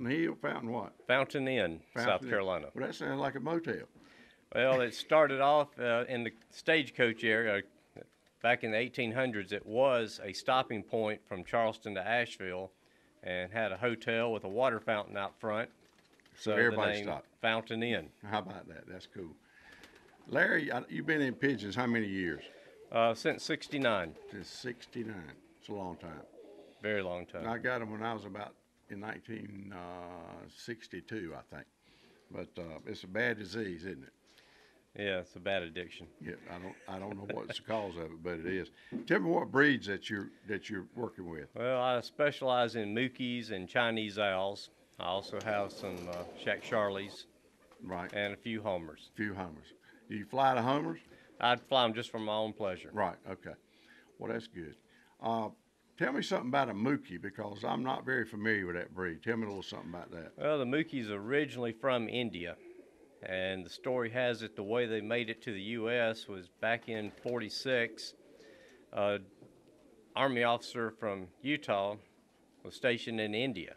Fountain Hill, Fountain what? Fountain Inn, South Carolina. Well, that sounds like a motel. Well, it started off in the stagecoach area. Back in the 1800s, it was a stopping point from Charleston to Asheville and had a hotel with a water fountain out front. So everybody stopped. Fountain Inn. How about that? That's cool. Larry, you've been in pigeons how many years? Since 69. Since 69. It's a long time. Very long time. I got them when I was about in 1962, I think. But it's a bad disease, isn't it? Yeah, it's a bad addiction. Yeah, I don't know what's the cause of it, but it is. Tell me what breeds that you're working with. Well, I specialize in Mookies and Chinese owls. I also have some Shack Charlies. Right. And a few homers. Do you fly the homers? I'd fly them just for my own pleasure. Right. Okay. Well, that's good. Tell me something about a Mookie, because I'm not very familiar with that breed. Tell me a little something about that. Well, the Mookie's originally from India. And the story has it the way they made it to the U.S. was back in '46. Army officer from Utah was stationed in India.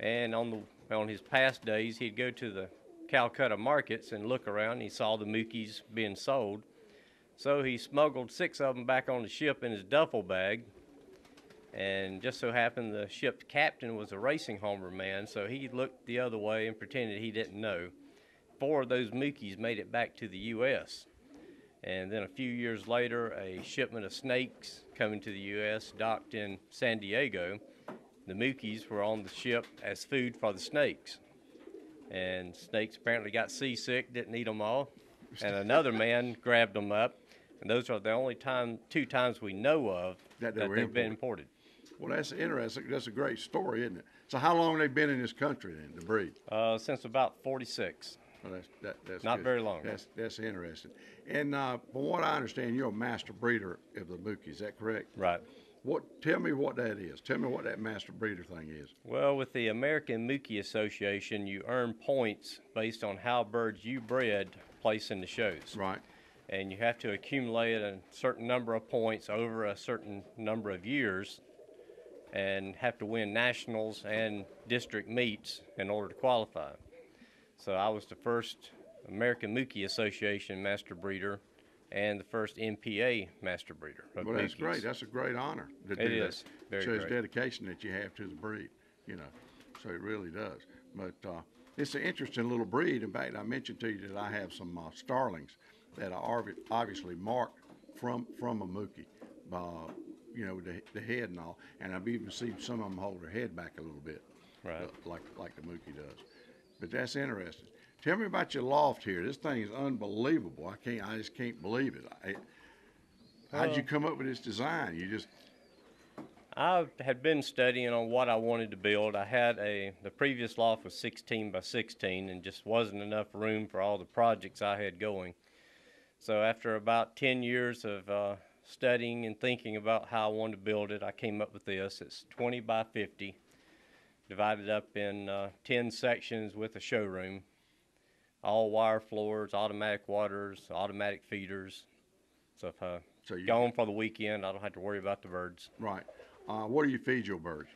And on his past days, he'd go to the Calcutta markets and look around. And he saw the Mookies being sold. So he smuggled 6 of them back on the ship in his duffel bag. And just so happened the ship's captain was a racing homer man, so he looked the other way and pretended he didn't know. 4 of those Mookies made it back to the U.S. And then a few years later, a shipment of snakes coming to the U.S. docked in San Diego. The Mookies were on the ship as food for the snakes. And snakes apparently got seasick, didn't eat them all. And another man grabbed them up. And those are the only 2 times we know of that they've been imported. Well, that's interesting. That's a great story, isn't it? So how long have they been in this country then, the breed? Since about '46. Well, that's not good. Very long. That's interesting. And from what I understand, you're a master breeder of the Mookie. Is that correct? Right. Tell me what that is. Tell me what that master breeder thing is. Well, with the American Mookie Association, you earn points based on how birds you bred place in the shows. Right. And you have to accumulate a certain number of points over a certain number of years and have to win nationals and district meets in order to qualify. So I was the first American Mookie Association master breeder and the first MPA master breeder of Well, that's Mookies. Great. That's a great honor to do It that. is. Very shows great. dedication that you have to the breed, so it really does. But it's an interesting little breed. In fact, I mentioned to you that I have some starlings that are obviously marked from a Mookie, the head and all. And I've even seen some of them hold their head back a little bit, right, like the Mookie does. But that's interesting. Tell me about your loft here. This thing is unbelievable. I just can't believe it. How'd you come up with this design? I had been studying on what I wanted to build. I had the previous loft was 16 by 16 and just wasn't enough room for all the projects I had going. So after about 10 years of studying and thinking about how I wanted to build it, I came up with this. It's 20 by 50, divided up in 10 sections with a showroom, all wire floors, automatic waters, automatic feeders. So if I go on for the weekend, I don't have to worry about the birds. Right. What do you feed your birds?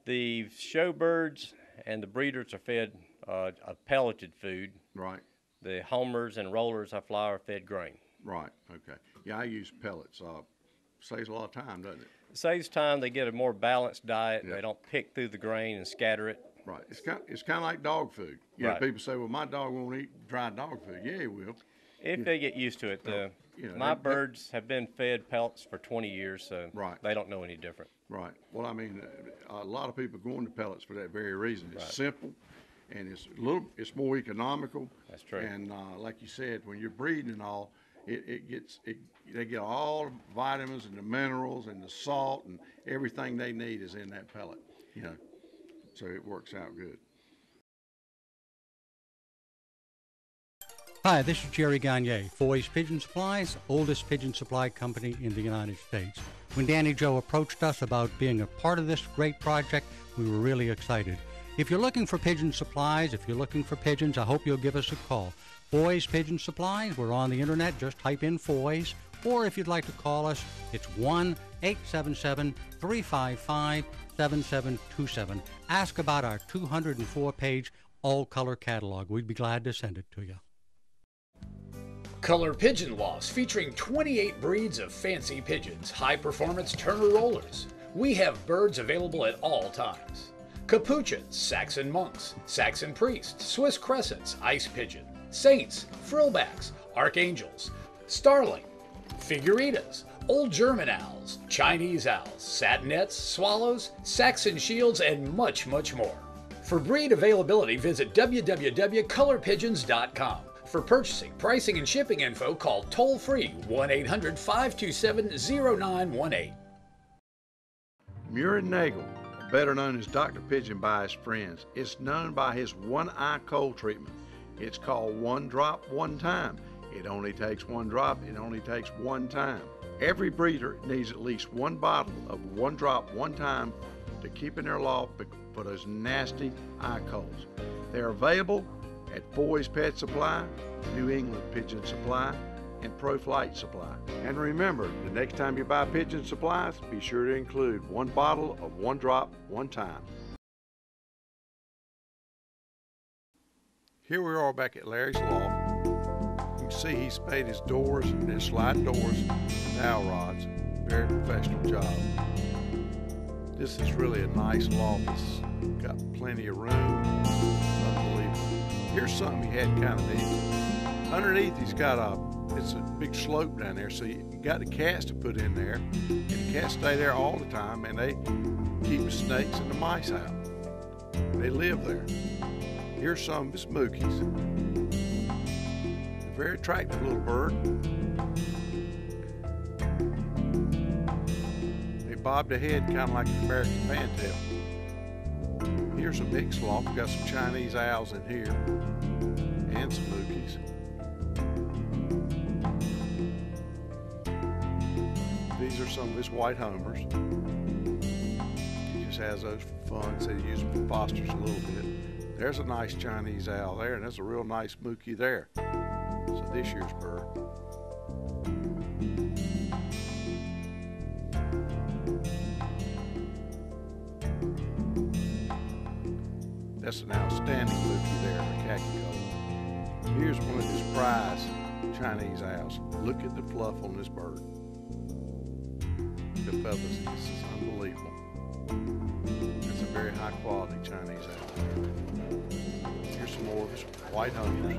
The show birds and the breeders are fed a pelleted food. Right. The homers and rollers I fly are fed grain. Right. Okay. Yeah, I use pellets. Saves a lot of time, doesn't it? It saves time. They get a more balanced diet. Yeah. They don't pick through the grain and scatter it. Right. It's kind of like dog food. Right. People say, well, my dog won't eat dry dog food. Yeah, he will. If they get used to it. My birds have been fed pellets for 20 years, so right. They don't know any different. Right. Well, I mean, a lot of people go into pellets for that very reason. It's simple, and it's more economical. That's true. And like you said, when you're breeding and all, they get all the vitamins and the minerals and the salt and everything they need is in that pellet. So it works out good. Hi, this is Jerry Gagne, Foy's Pigeon Supplies, oldest pigeon supply company in the United States. When Danny Joe approached us about being a part of this great project, we were really excited. If you're looking for pigeon supplies, if you're looking for pigeons, I hope you'll give us a call. Foy's Pigeon Supplies, we're on the internet, just type in Foy's, or if you'd like to call us, it's 1-877-355-4545. 7727. Ask about our 204-page all-color catalog. We'd be glad to send it to you. Color Pigeon Lofts featuring 28 breeds of fancy pigeons, high-performance Turner rollers. We have birds available at all times. Capuchins, Saxon monks, Saxon priests, Swiss crescents, ice pigeon, saints, frillbacks, archangels, starling, figuritas, old German owls, Chinese owls, satinets, swallows, Saxon shields, and much, much more. For breed availability, visit www.colorpigeons.com. For purchasing, pricing, and shipping info, call toll-free 1-800-527-0918. Muir and Nagel, better known as Dr. Pigeon by his friends, is known by his one-eye cold treatment. It's called One Drop, One Time. It only takes one drop, it only takes one time. Every breeder needs at least one bottle of One Drop, One Time to keep in their loft for those nasty eye colds. They're available at Boys Pet Supply, New England Pigeon Supply, and Pro Flight Supply. And remember, the next time you buy pigeon supplies, be sure to include one bottle of One Drop, One Time. Here we are back at Larry's loft. You can see he's made his doors and his slide doors and dowel rods. Very professional job. This is really a nice loft. It's got plenty of room. Unbelievable. Here's something he had kind of neat. Underneath he's got it's a big slope down there, so you got the cats to put in there, and the cats stay there all the time, and they keep the snakes and the mice out. They live there. Here's some of his mookies. A very attractive little bird. They bob their head kind of like an American fantail. Here's a mixed loft. We've got some Chinese owls in here and some mookies. These are some of his white homers. He just has those for fun, so he uses them for fosters a little bit. There's a nice Chinese owl there, and there's a real nice mookie there. So this year's bird. That's an outstanding mookie there, a khaki color. Here's one of his prize Chinese owls. Look at the fluff on this bird. The feathers, this is unbelievable. It's a very high quality Chinese owl. Here's some more of his white homers.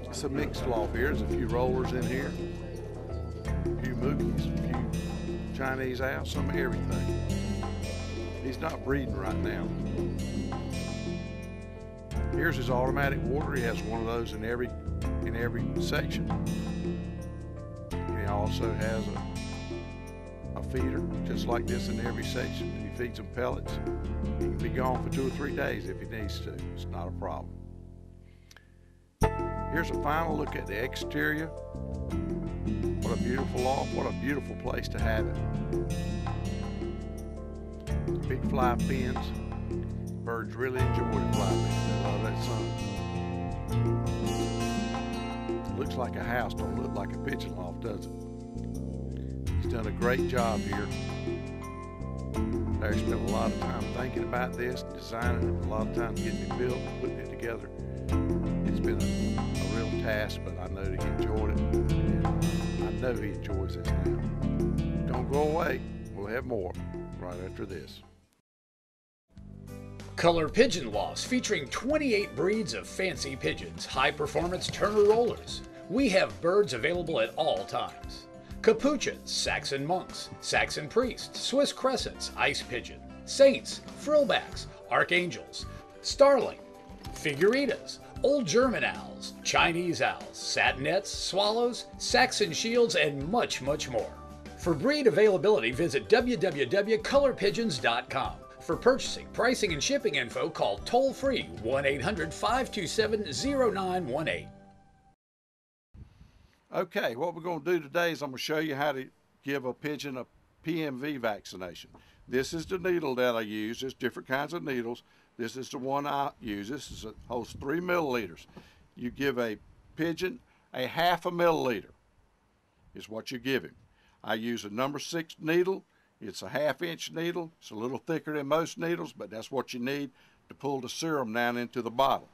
It's a mixed loft here. There's a few rollers in here, a few mookies, a few Chinese owls, some of everything. He's not breeding right now. Here's his automatic water. He has one of those in every section. And he also has a feeder just like this in every section. He feeds them pellets. He can be gone for 2 or 3 days if he needs to. It's not a problem. Here's a final look at the exterior. What a beautiful loft. What a beautiful place to have it. Big fly pins. Birds really enjoy the fly pins. They love that sun. It looks like a house, don't look like a pigeon loft, does it? He's done a great job here. Larry spent a lot of time thinking about this, designing it, a lot of time getting it built and putting it together. It's been a real task, but I know that he enjoyed it, and I know he enjoys this now. Don't go away. We'll have more right after this. Color Pigeon Lofts featuring 28 breeds of fancy pigeons, high-performance Turner rollers. We have birds available at all times. Capuchins, Saxon monks, Saxon priests, Swiss crescents, ice pigeon, saints, frillbacks, archangels, starling, figuritas, old German owls, Chinese owls, satinets, swallows, Saxon shields, and much, much more. For breed availability, visit www.colorpigeons.com. For purchasing, pricing, and shipping info, call toll-free 1-800-527-0918. Okay, what we're going to do today is I'm going to show you how to give a pigeon a PMV vaccination. This is the needle that I use. There's different kinds of needles. This is the one I use. This holds 3 milliliters. You give a pigeon a 1/2 milliliter is what you give him. I use a number 6 needle. It's a 1/2-inch needle. It's a little thicker than most needles, but that's what you need to pull the serum down into the bottle.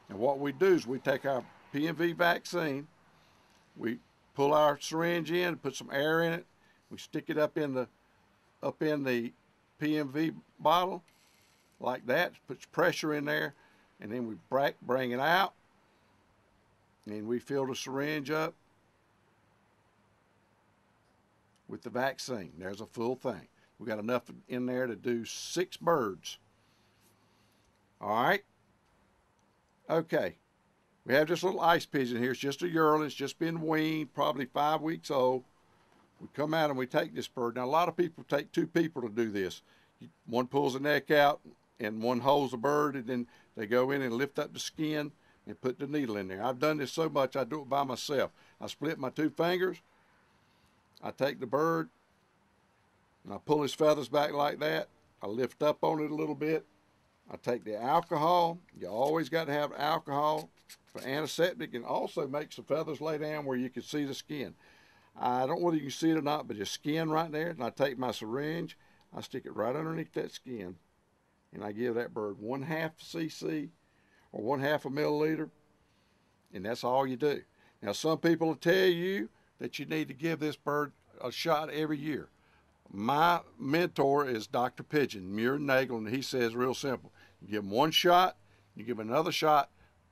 And what we do is we take our PMV vaccine, we pull our syringe in, put some air in it, we stick it up in the PMV bottle like that, puts pressure in there, and then we bring it out, and we fill the syringe up with the vaccine. There's a full thing. We got enough in there to do 6 birds. All right. Okay. We have this little ice pigeon here. It's just a yearling. It's just been weaned, probably 5 weeks old. We come out and we take this bird. Now, a lot of people take 2 people to do this. One pulls the neck out and one holds the bird, and then they go in and lift up the skin and put the needle in there. I've done this so much, I do it by myself. I split my 2 fingers. I take the bird and I pull his feathers back like that. I lift up on it a little bit. I take the alcohol. You always got to have alcohol for antiseptic, and also makes the feathers lay down where you can see the skin. I don't know whether you can see it or not, but there's skin right there. And I take my syringe, I stick it right underneath that skin, and I give that bird 1/2 cc or 1/2 milliliter, and that's all you do. Now, some people will tell you that you need to give this bird a shot every year. My mentor is Dr. Pigeon, Muir Nagel, and he says real simple. You give them 1 shot, you give another shot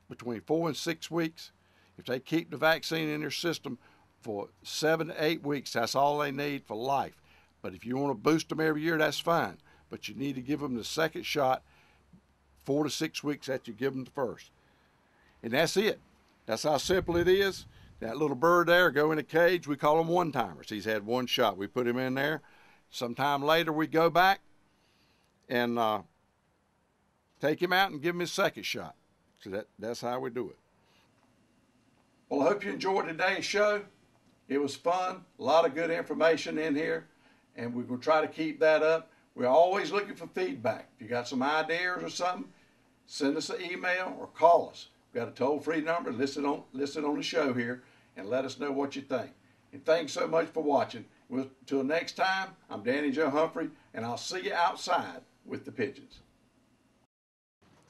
between 4 and 6 weeks. If they keep the vaccine in their system for 7 to 8 weeks, that's all they need for life. But if you want to boost them every year, that's fine. But you need to give them the second shot 4 to 6 weeks after you give them the first. And that's it. That's how simple it is. That little bird there, go in a cage, we call them one-timers. He's had 1 shot. We put him in there. Sometime later, we go back and take him out and give him his second shot. So that's how we do it. Well, I hope you enjoyed today's show. It was fun, a lot of good information in here, and we're going to try to keep that up. We're always looking for feedback. If you got some ideas or something, send us an email or call us. We've got a toll-free number listed on the show here, and let us know what you think. And thanks so much for watching. Till next time, I'm Danny Joe Humphrey, and I'll see you outside with the pigeons.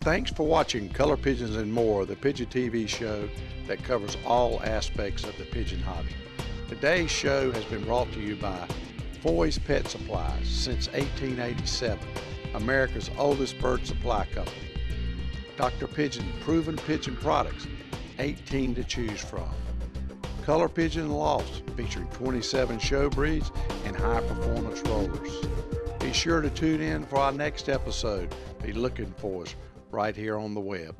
Thanks for watching Color Pigeons and More, the Pigeon TV show that covers all aspects of the pigeon hobby. Today's show has been brought to you by Foy's Pet Supplies, since 1887, America's oldest bird supply company. Dr. Pigeon Proven Pigeon Products, 18 to choose from. Color Pigeon Loft, featuring 27 show breeds and high-performance rollers. Be sure to tune in for our next episode. Be looking for us right here on the web.